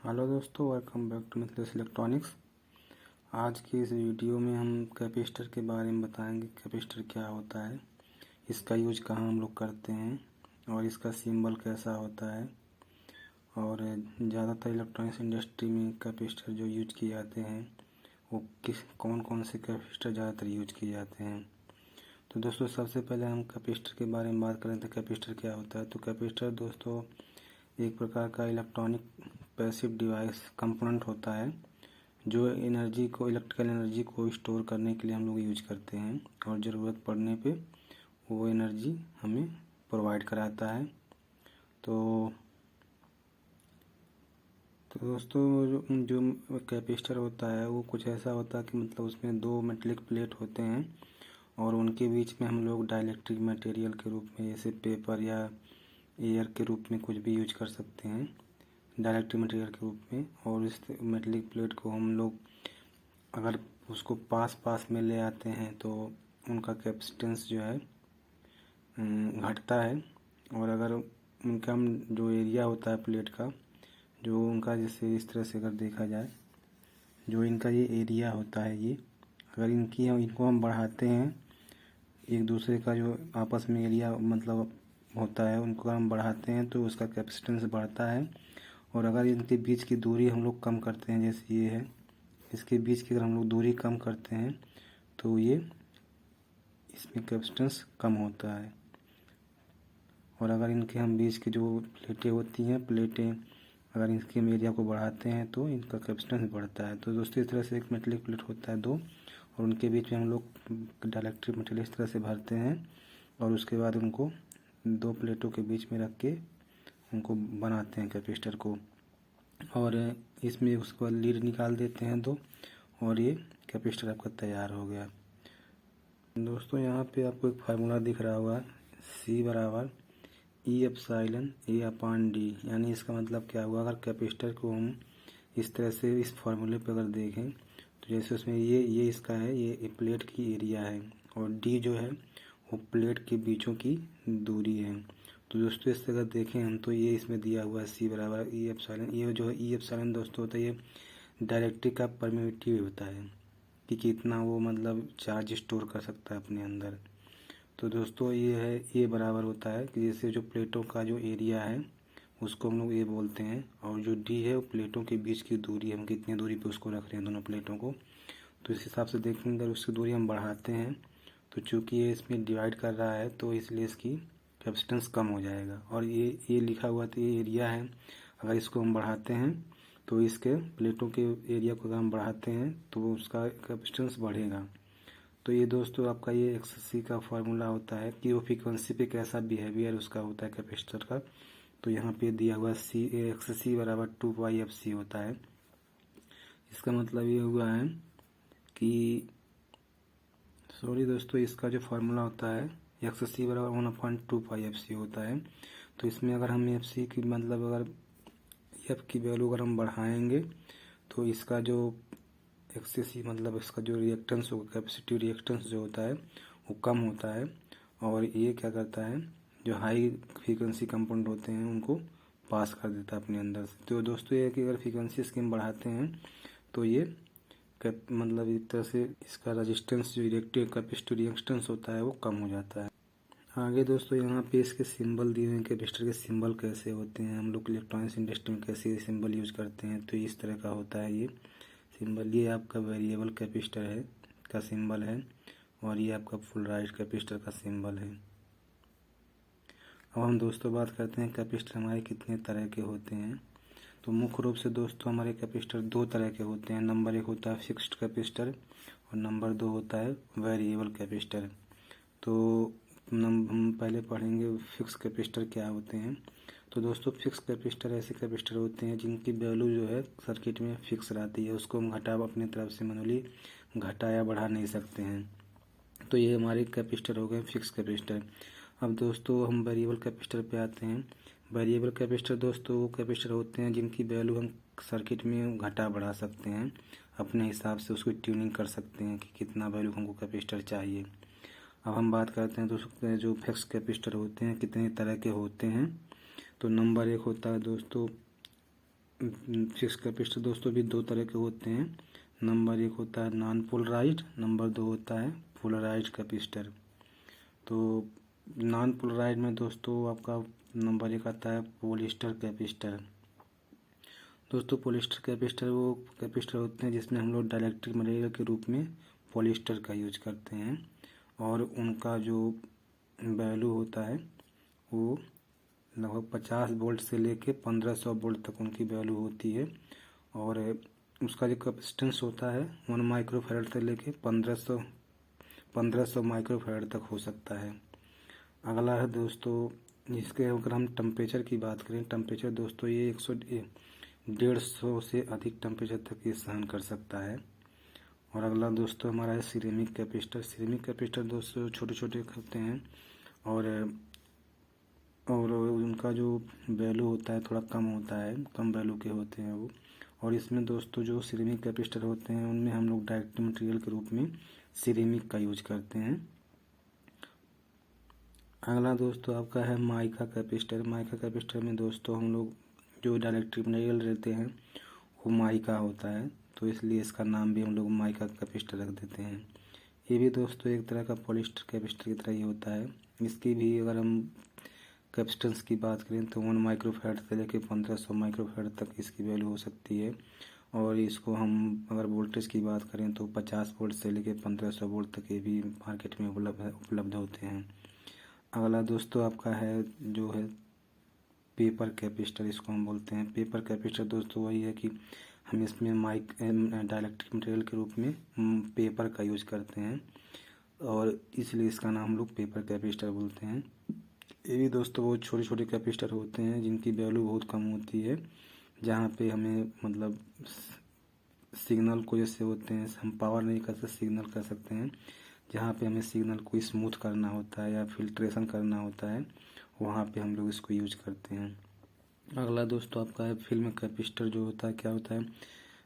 Hello दोस्तों, welcome back to Mithilesh electronics. आज की इस वीडियो में हम कैपेसिटर के बारे में बताएंगे। कैपेसिटर क्या होता है, इसका यूज कहाँ हम लोग करते हैं और इसका सिंबल कैसा होता है, और ज़्यादातर इलेक्ट्रॉनिक्स इंडस्ट्री में कैपेसिटर जो यूज किए जाते हैं वो कौन कौन से कैपेसिटर ज़्यादातर यूज किए जाते हैं। तो दोस्तों, सबसे पहले हम कैपेसिटर के बारे में बात करें तो कैपेसिटर क्या होता है। तो कैपेसिटर दोस्तों एक प्रकार का इलेक्ट्रॉनिक पैसिव डिवाइस कंपोनेंट होता है जो इलेक्ट्रिकल एनर्जी को स्टोर करने के लिए हम लोग यूज करते हैं और ज़रूरत पड़ने पे वो एनर्जी हमें प्रोवाइड कराता है। तो दोस्तों जो कैपेसिटर होता है वो कुछ ऐसा होता है कि मतलब उसमें दो मेटेलिक प्लेट होते हैं और उनके बीच में हम लोग डाइलेक्ट्रिक मटेरियल के रूप में जैसे पेपर या एयर के रूप में कुछ भी यूज कर सकते हैं डाइलेक्ट्रिक मटेरियल के रूप में। और इस मेटेलिक प्लेट को हम लोग अगर उसको पास में ले आते हैं तो उनका कैपेसिटेंस जो है घटता है। और अगर उनका जो एरिया होता है प्लेट का, जो उनका जैसे इस तरह से अगर देखा जाए, जो इनका ये एरिया होता है, ये अगर इनको हम बढ़ाते हैं, एक दूसरे का जो आपस में एरिया मतलब होता है उनको अगर हम बढ़ाते हैं तो उसका कैपेसिटेंस बढ़ता है। और अगर इनके बीच की दूरी हम लोग कम करते हैं, जैसे ये है, इसके बीच की अगर हम लोग दूरी कम करते हैं तो ये इसमें कैपेसिटेंस कम होता है। और अगर इनके हम बीच की जो प्लेटें होती हैं, अगर इसके एरिया को बढ़ाते हैं तो इनका कैपेसिटेंस बढ़ता है। तो दोस्तों इस तरह से एक मेटेलिक प्लेट होता है दो, और उनके बीच में हम लोग डाइलेक्ट्रिक मटेरियल इस तरह से भरते हैं और उसके बाद उनको दो प्लेटों के बीच में रख के उनको बनाते हैं कैपेसिटर को। और इसमें उसके बाद लीड निकाल देते हैं दो, और ये कैपेसिटर आपका तैयार हो गया। दोस्तों यहाँ पे आपको एक फार्मूला दिख रहा होगा, C बराबर E/E/D। यानी इसका मतलब क्या हुआ, अगर कैपेसिटर को हम इस तरह से इस फार्मूले पे अगर देखें तो जैसे उसमें ये इसका है, ये प्लेट की एरिया है और D जो है वो प्लेट के बीचों की दूरी है। तो दोस्तों इस अगर देखें हम तो ये इसमें दिया हुआ है C बराबर E/E। ये जो है E/E दोस्तों होता है ये डाइलेक्ट्रिक का परमिटिविटी होता है कि कितना वो मतलब चार्ज स्टोर कर सकता है अपने अंदर। तो दोस्तों ये है, ये बराबर होता है कि जैसे जो प्लेटों का जो एरिया है उसको हम लोग ये बोलते हैं, और जो डी है वो प्लेटों के बीच की दूरी, हम कितनी दूरी पे उसको रख रहे हैं दोनों प्लेटों को। तो इस हिसाब से देखेंगे अगर उसकी दूरी हम बढ़ाते हैं तो चूँकि ये इसमें डिवाइड कर रहा है तो इसलिए इसकी कैपेसिटेंस कम हो जाएगा। और ये लिखा हुआ तो ये एरिया है, अगर इसको हम बढ़ाते हैं तो इसके प्लेटों के एरिया को अगर हम बढ़ाते हैं तो उसका कैपेसिटेंस बढ़ेगा। तो ये दोस्तों आपका ये XC का फार्मूला होता है कि वो फ्रीक्वेंसी पे कैसा बिहेवियर उसका होता है कैपेसिटर का। तो यहाँ पे दिया हुआ XC बराबर 2πfc होता है। इसका मतलब ये हुआ है कि सॉरी दोस्तों, इसका जो फार्मूला होता है XC बराबर 1/2πfc होता है। तो इसमें अगर हम FC की मतलब अगर F की वैल्यू अगर हम बढ़ाएंगे तो इसका जो XC मतलब इसका जो रिएक्टेंस होगा, कैपेसिटिव रिएक्टेंस जो होता है वो कम होता है। और ये क्या करता है, जो हाई फ्रीक्वेंसी कंपाउंड होते हैं उनको पास कर देता है अपने अंदर से। तो दोस्तों ये है कि अगर फ्रीक्वेंसी इसकी हम बढ़ाते हैं तो ये मतलब एक तरह से इसका रेजिस्टेंस जो रिएक्टिव कैपेसिटिव रिएक्टेंस होता है वो कम हो जाता है। आगे दोस्तों यहाँ पे इसके सिंबल दिए हुए हैं, कैपेसिटर के सिंबल कैसे होते हैं, हम लोग इलेक्ट्रॉनिक्स इंडस्ट्री में कैसे सिंबल यूज करते हैं। तो इस तरह का होता है ये सिंबल। ये आपका वेरिएबल कैपेसिटर है का सिंबल है, और ये आपका फुल राइज कैपेसिटर का सिंबल है। अब हम दोस्तों बात करते हैं कैपेसिटर हमारे कितने तरह के होते हैं। तो मुख्य रूप से दोस्तों हमारे कैपेसिटर दो तरह के होते हैं। नंबर 1 होता है फिक्स्ड कैपेसिटर और नंबर 2 होता है वेरिएबल कैपेसिटर। तो हम पहले पढ़ेंगे फिक्स कैपेसिटर क्या होते हैं। तो दोस्तों फिक्स कैपेसिटर ऐसे कैपेसिटर होते हैं जिनकी वैल्यू जो है सर्किट में फिक्स रहती है, उसको हम अपनी तरफ से मैनुअली घटा या बढ़ा नहीं सकते हैं। तो ये हमारे कैपेसिटर हो गए फिक्स कैपेसिटर। अब दोस्तों हम वेरिएबल कैपेसिटर पे आते हैं। वेरिएबल कैपेसिटर दोस्तों वो कैपेसिटर होते हैं जिनकी वैल्यू हम सर्किट में घटा बढ़ा सकते हैं, अपने हिसाब से उसको ट्यूनिंग कर सकते हैं कि कितना वैल्यू हमको कैपेसिटर चाहिए। अब हम बात करते हैं दोस्तों जो फिक्स कैपेसिटर होते हैं कितने तरह के होते हैं। तो नंबर 1 होता है दोस्तों फिक्स कैपेसिटर दोस्तों भी दो तरह के होते हैं। नंबर एक होता है नॉन पोलराइज्ड, नंबर दो होता है पोलराइज्ड कैपेसिटर। तो नॉन पोलराइज्ड में दोस्तों आपका नंबर एक आता है पॉलिएस्टर कैपेसिटर। दोस्तों पॉलिएस्टर कैपेसिटर वो कैपेसिटर होते हैं जिसमें हम लोग डाइलेक्ट्रिक मटेरियल के रूप में पॉलिएस्टर का यूज करते हैं, और उनका जो वैल्यू होता है वो लगभग 50 वोल्ट से लेके 1500 वोल्ट तक उनकी वैल्यू होती है। और उसका जो कैपेसिटेंस होता है 1 माइक्रोफैरड से लेके 1500 माइक्रोफैरड तक हो सकता है। अगला है दोस्तों, इसके अगर हम टेम्परेचर की बात करें, टेम्परेचर दोस्तों ये 150 से अधिक टेम्परेचर तक ये सहन कर सकता है। और अगला दोस्तों हमारा है सिरेमिक कैपेसिटर। सिरेमिक कैपेसिटर दोस्तों छोटे छोटे होते हैं और उनका जो वैल्यू होता है थोड़ा कम होता है, कम वैल्यू के होते हैं वो। और इसमें दोस्तों जो सिरेमिक कैपेसिटर होते हैं उनमें हम लोग डायरेक्ट मटेरियल के रूप में सिरेमिक का यूज करते हैं। अगला दोस्तों आपका है माइका कैपेसिटर। माइका कैपेसिटर में दोस्तों हम लोग जो डाइलेक्ट्रिक मटेरियल रहते हैं वो माइका होता है, तो इसलिए इसका नाम भी हम लोग माइका कैपेसिटर रख देते हैं। ये भी दोस्तों एक तरह का पॉलिएस्टर कैपेसिटर की तरह ही होता है। इसकी भी अगर हम कैपेसिटेंस की बात करें तो 1 माइक्रोफैरड से लेकर 1500 माइक्रोफैरड तक इसकी वैल्यू हो सकती है। और इसको हम अगर वोल्टेज की बात करें तो 50 वोल्ट से लेकर 1500 वोल्ट तक ये भी मार्केट में उपलब्ध होते हैं। अगला दोस्तों आपका है जो है पेपर कैपेसिटर, इसको हम बोलते हैं। पेपर कैपेसिटर दोस्तों वही है कि हम इसमें डाइलेक्ट्रिक मटेरियल के रूप में पेपर का यूज करते हैं, और इसलिए इसका नाम हम लोग पेपर कैपेसिटर बोलते हैं। ये भी दोस्तों बहुत छोटे छोटे कैपेसिटर होते हैं जिनकी वैल्यू बहुत कम होती है, जहाँ पे हमें मतलब सिग्नल को जैसे होते हैं, हम पावर नहीं कर सकते, सिग्नल कर सकते हैं। जहाँ पे हमें सिग्नल को स्मूथ करना होता है या फिल्ट्रेशन करना होता है, वहाँ पे हम लोग इसको यूज करते हैं। अगला दोस्तों आपका है फिल्म कैपेसिटर। जो होता है क्या होता है,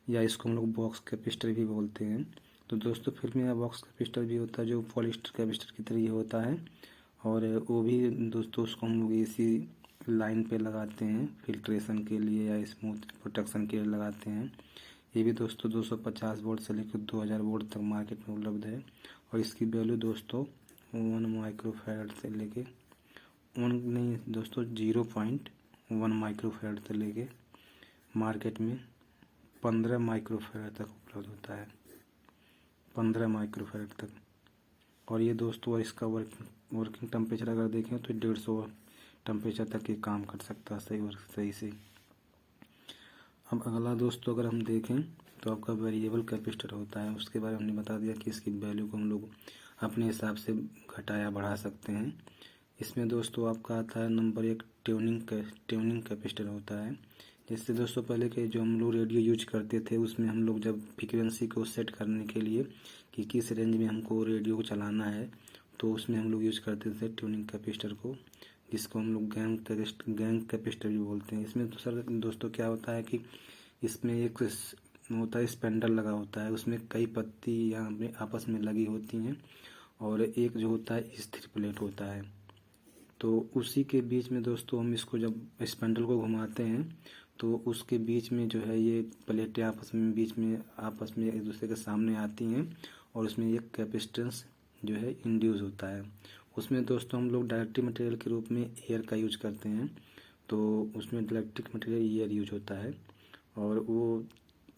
या इसको हम लोग बॉक्स कैपेसिटर भी बोलते हैं। तो दोस्तों फिल्म या बॉक्स कैपेसिटर भी होता है जो पॉलिएस्टर कैपेसिटर की तरह ही होता है, और वो भी दोस्तों उसको हम लोग एसी लाइन पे लगाते हैं फिल्ट्रेशन के लिए या स्मूथ प्रोटेक्शन के लिए लगाते हैं। ये भी दोस्तों 250 वोल्ट से लेकर 2000 वोल्ट तक मार्केट में उपलब्ध है, और इसकी वैल्यू दोस्तों 1 माइक्रोफैरड से लेके 0.1 माइक्रोफैरड से लेके मार्केट में 15 माइक्रोफैरड तक उपलब्ध होता है, 15 माइक्रोफैरड तक। और ये दोस्तों इसका वर्किंग टेम्परेचर अगर देखें तो 150 टेम्परेचर तक ये काम कर सकता है सही से। अब अगला दोस्तों अगर हम देखें तो आपका वेरिएबल कैपेसिटर होता है। उसके बारे में हमने बता दिया कि इसकी वैल्यू को हम लोग अपने हिसाब से घटा या बढ़ा सकते हैं। इसमें दोस्तों आपका आता है नंबर एक ट्यूनिंग कैपेसिटर होता है। जैसे दोस्तों पहले के जो हम लोग रेडियो यूज करते थे उसमें हम लोग जब फ्रीक्वेंसी को सेट करने के लिए कि किस रेंज में हमको रेडियो को चलाना है, तो उसमें हम लोग यूज करते थे ट्यूनिंग कैपेसिटर को, जिसको हम लोग गैंग कैपेसिटर भी बोलते हैं। इसमें तो सर दोस्तों क्या होता है कि इसमें एक होता है स्पेंडल लगा होता है, उसमें कई पत्ती यहाँ पे आपस में लगी होती हैं, और एक जो होता है स्थिर प्लेट होता है। तो उसी के बीच में दोस्तों हम इसको जब स्पेंडल को घुमाते हैं तो उसके बीच में जो है ये प्लेटें आपस में एक दूसरे के सामने आती हैं, और उसमें एक कैपेसिटेंस जो है इंड्यूस होता है। उसमें दोस्तों हम लोग डाइलेक्ट्रिक मटेरियल के रूप में एयर का यूज करते हैं, तो उसमें डाइलेक्ट्रिक मटेरियल एयर यूज होता है। और वो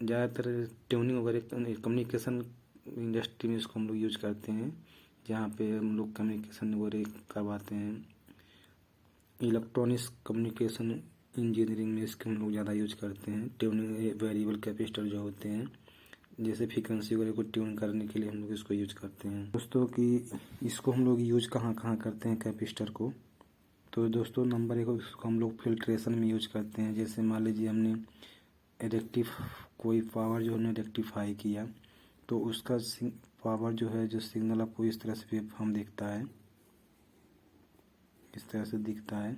ज़्यादातर ट्यूनिंग वगैरह कम्युनिकेशन इंडस्ट्री में इसको हम लोग यूज करते हैं, जहाँ पे हम लोग कम्युनिकेशन वगैरह करवाते हैं। इलेक्ट्रॉनिक्स कम्युनिकेशन इंजीनियरिंग में इसको हम लोग ज़्यादा यूज करते हैं। ट्यूनिंग वेरिएबल कैपेसिटर जो होते हैं, जैसे फ्रीक्वेंसी वगैरह को ट्यून करने के लिए हम लोग इसको यूज करते हैं। दोस्तों कि इसको हम लोग यूज कहाँ कहाँ करते हैं कैपेसिटर को, तो दोस्तों नंबर एक इसको हम लोग फिल्ट्रेशन में यूज करते हैं। जैसे मान लीजिए हमने कोई पावर जो हमने रेक्टिफाई किया, तो उसका पावर जो है जो सिग्नल आपको इस तरह से वेव फॉर्म दिखता है, इस तरह से दिखता है।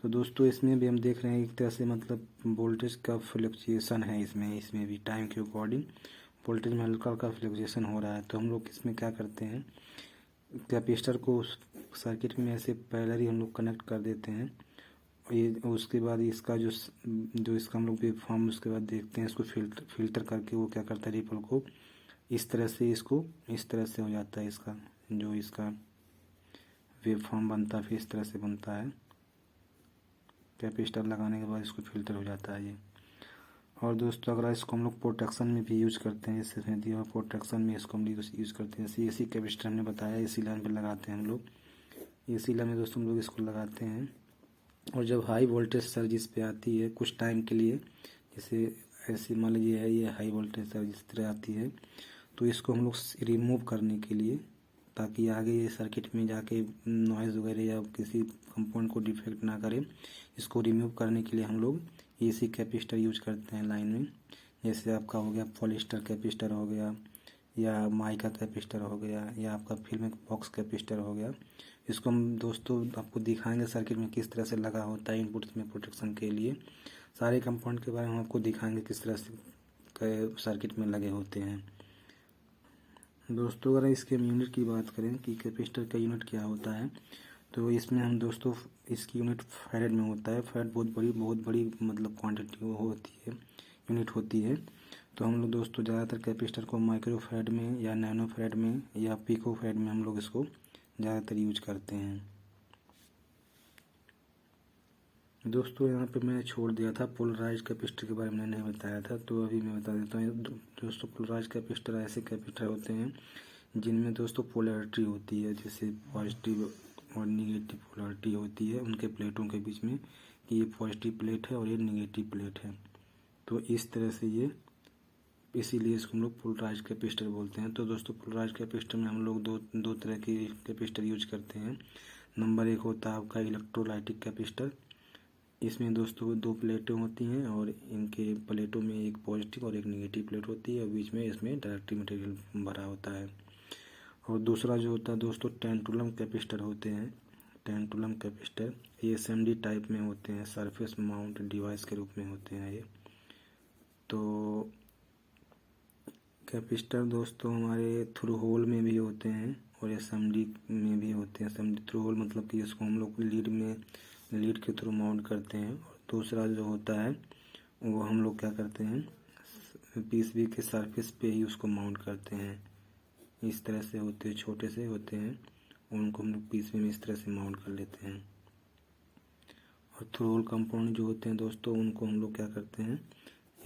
तो दोस्तों इसमें भी हम देख रहे हैं एक तरह से मतलब वोल्टेज का फ्लक्चुएशन है इसमें भी टाइम के अकॉर्डिंग वोल्टेज में हल्का हल्का फ्लक्चुएशन हो रहा है। तो हम लोग इसमें क्या करते हैं, कैपेसिटर को सर्किट में ऐसे पैरेलली हम लोग कनेक्ट कर देते हैं, ये उसके बाद इसका जो इसका हम लोग वेव फॉर्म उसके बाद देखते हैं, इसको फिल्टर करके वो क्या करता है, रिपल को इस तरह से इस तरह से हो जाता है। इसका जो इसका वेव फॉर्म बनता है फिर इस तरह से बनता है। कैपेसिटर लगाने के बाद इसको फिल्टर हो जाता है ये। और दोस्तों अगर इसको हम लोग प्रोटेक्शन में भी यूज करते हैं, जैसे इसमें दिया हुआ प्रोटेक्शन में इसको हम यूज़ करते हैं। जैसे एसी कैपेसिटर हमने बताया, एसी लाइन पर लगाते हैं हम लोग। एसी लाइन में दोस्तों हम लोग इसको लगाते हैं। और जब हाई वोल्टेज सर्ज इस पे आती है कुछ टाइम के लिए, जैसे ऐसे मान लीजिए है ये हाई वोल्टेज सर्ज इस तरह आती है, तो इसको हम लोग रिमूव करने के लिए, ताकि आगे ये सर्किट में जाके नॉइज़ वगैरह या किसी कंपाउंड को डिफेक्ट ना करे, इसको रिमूव करने के लिए हम लोग एसी कैपेसिटर यूज करते हैं लाइन में। जैसे आपका हो गया पॉलिस्टर कैपेसिटर हो गया, या माइका कैपेसिटर हो गया, या आपका फिल्म बॉक्स कैपेसिटर हो गया। इसको हम दोस्तों आपको दिखाएंगे सर्किट में किस तरह से लगा होता है इनपुट में प्रोटेक्शन के लिए। सारे कंपाउंड के बारे में हम आपको दिखाएंगे किस तरह से सर्किट में लगे होते हैं। दोस्तों अगर इसके यूनिट की बात करें कि कैपेसिटर का यूनिट क्या होता है, तो इसमें हम दोस्तों इसकी यूनिट फैरेड में होता है। फैरेड बहुत बड़ी मतलब क्वांटिटी होती है, यूनिट होती है। तो हम लोग दोस्तों ज़्यादातर कैपेसिटर को माइक्रो फैरेड में या नैनो फैरेड में या पिको फैरेड में हम लोग इसको ज़्यादातर यूज करते हैं। दोस्तों यहाँ पे मैंने छोड़ दिया था पोलराइज कैपेसिटर के बारे में नहीं बताया था, तो अभी मैं बता देता हूँ। दोस्तों पोलराइज कैपेसिटर ऐसे कैपेसिटर होते हैं जिनमें दोस्तों पोलैरिटी होती है, जैसे पॉजिटिव और निगेटिव पोलैरिटी होती है उनके प्लेटों के बीच में, कि ये पॉजिटिव प्लेट है और ये निगेटिव प्लेट है। तो इस तरह से ये, इसीलिए इसको हम लोग पोलराइज कैपेसिटर बोलते हैं। तो दोस्तों पोलराइज कैपेसिटर में हम लोग दो तरह की कैपेसिटर यूज करते हैं। नंबर 1 होता है आपका इलेक्ट्रोलाइटिक कैपेसिटर। इसमें दोस्तों 2 प्लेटें होती हैं और इनके प्लेटों में एक पॉजिटिव और एक निगेटिव प्लेट होती है, और बीच में इसमें डायरेक्टिव मटेरियल भरा होता है। और दूसरा जो होता है दोस्तों टेंटुलम कैपेसिटर होते हैं। टेंटुलम कैपेसिटर ये एसएमडी टाइप में होते हैं, सरफेस माउंट डिवाइस के रूप में होते हैं ये। तो कैपेसिटर दोस्तों हमारे थ्रू होल में भी होते हैं और एसएमडी में भी होते हैं। एसएमडी थ्रू होल मतलब कि इसको हम लोग लीड के थ्रू माउंट करते हैं। और दूसरा जो होता है वो हम लोग क्या करते हैं, पीसीबी के सरफेस पे ही उसको माउंट करते हैं। इस तरह से होते हैं, छोटे से होते हैं, उनको हम लोग पीसीबी में इस तरह से माउंट कर लेते हैं। और थ्रू होल कंपाउंड जो होते हैं दोस्तों उनको हम लोग क्या करते हैं,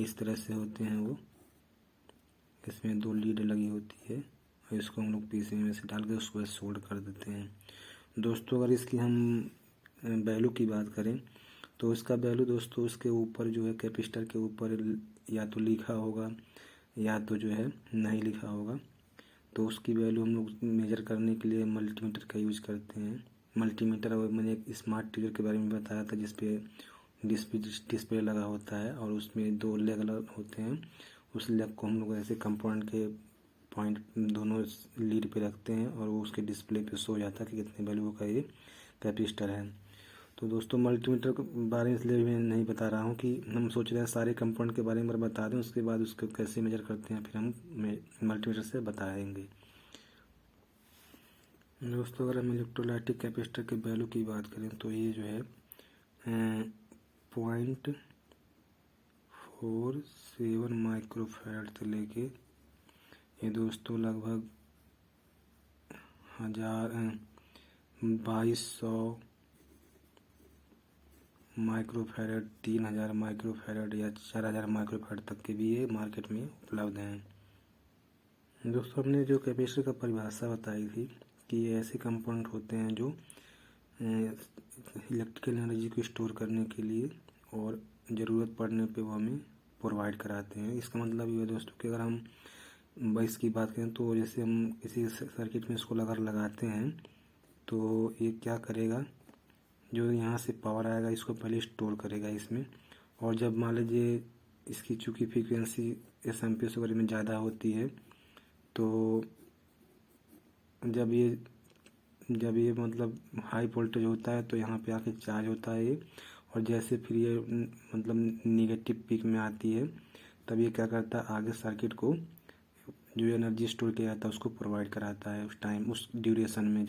इस तरह से होते हैं वो, इसमें 2 लीड लगी होती है और इसको हम लोग पीसीबी में से डाल के उसको सोल्ड कर देते हैं। दोस्तों अगर इसकी हम वैल्यू की बात करें तो इसका वैल्यू दोस्तों उसके ऊपर जो है कैपेसिटर के ऊपर या तो लिखा होगा या तो जो है नहीं लिखा होगा। तो उसकी वैल्यू हम लोग मेजर करने के लिए मल्टीमीटर का यूज करते हैं। मल्टीमीटर, और मैंने एक स्मार्ट टीजर के बारे में बताया था जिसपे डिस्प्ले लगा होता है और उसमें 2 लेग होते हैं। उस लेग को हम लोग ऐसे कंपाउंड के पॉइंट दोनों लीड पे रखते हैं और वो उसके डिस्प्ले पे शो जाता है कि कितने वैल्यू का ये कैपेसिटर है। तो दोस्तों मल्टीमीटर के बारे में इसलिए मैं नहीं बता रहा हूँ कि हम सोच रहे हैं सारे कंपाउंड के बारे में बता दें, उसके बाद उसको कैसे मेजर करते हैं फिर हम मल्टीमीटर से बताएंगे। दोस्तों अगर हम इलेक्ट्रोलाइटिक कैपेसिटर के वैल्यू की बात करें तो ये जो है 0.47 माइक्रोफैराड से लेके ये दोस्तों लगभग 2200 माइक्रोफैराड, 3000 माइक्रोफैराड या 4000 माइक्रोफैराड तक के भी ये मार्केट में उपलब्ध हैं। दोस्तों हमने जो कैपेसिटर का परिभाषा बताई थी कि ये ऐसे कंपाउंड होते हैं जो इलेक्ट्रिकल एनर्जी को स्टोर करने के लिए और ज़रूरत पड़ने पे वो हमें प्रोवाइड कराते हैं। इसका मतलब ये है दोस्तों कि अगर हम बस की बात करें तो जैसे हम किसी सर्किट में इसको लगाते हैं तो ये क्या करेगा, जो यहाँ से पावर आएगा इसको पहले स्टोर करेगा इसमें। और जब मान लीजिए इसकी चूँकि फ्रीक्वेंसी एसएमपीएस वगैरह में ज़्यादा होती है, तो जब ये मतलब हाई वोल्टेज होता है तो यहाँ पे आके चार्ज होता है ये, और जैसे फिर ये मतलब निगेटिव पीक में आती है तब ये क्या करता है, आगे सर्किट को जो एनर्जी स्टोर किया जाता है उसको प्रोवाइड कराता है उस टाइम, उस ड्यूरेशन में।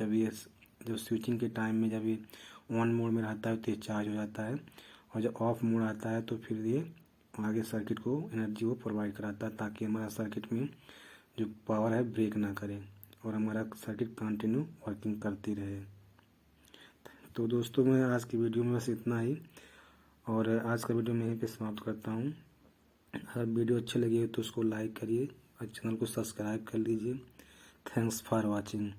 जब स्विचिंग के टाइम में जब ये ऑन मोड में रहता है तो ये चार्ज हो जाता है, और जब ऑफ मोड आता है तो फिर ये आगे सर्किट को एनर्जी वो प्रोवाइड कराता है, ताकि हमारा सर्किट में जो पावर है ब्रेक ना करे और हमारा सर्किट कंटिन्यू वर्किंग करती रहे। तो दोस्तों मैं आज की वीडियो में बस इतना ही, और आज का वीडियो मैं यहीं पे समाप्त करता हूँ। अगर वीडियो अच्छी लगी है तो उसको लाइक करिए और चैनल को सब्सक्राइब कर लीजिए। Thanks for watching.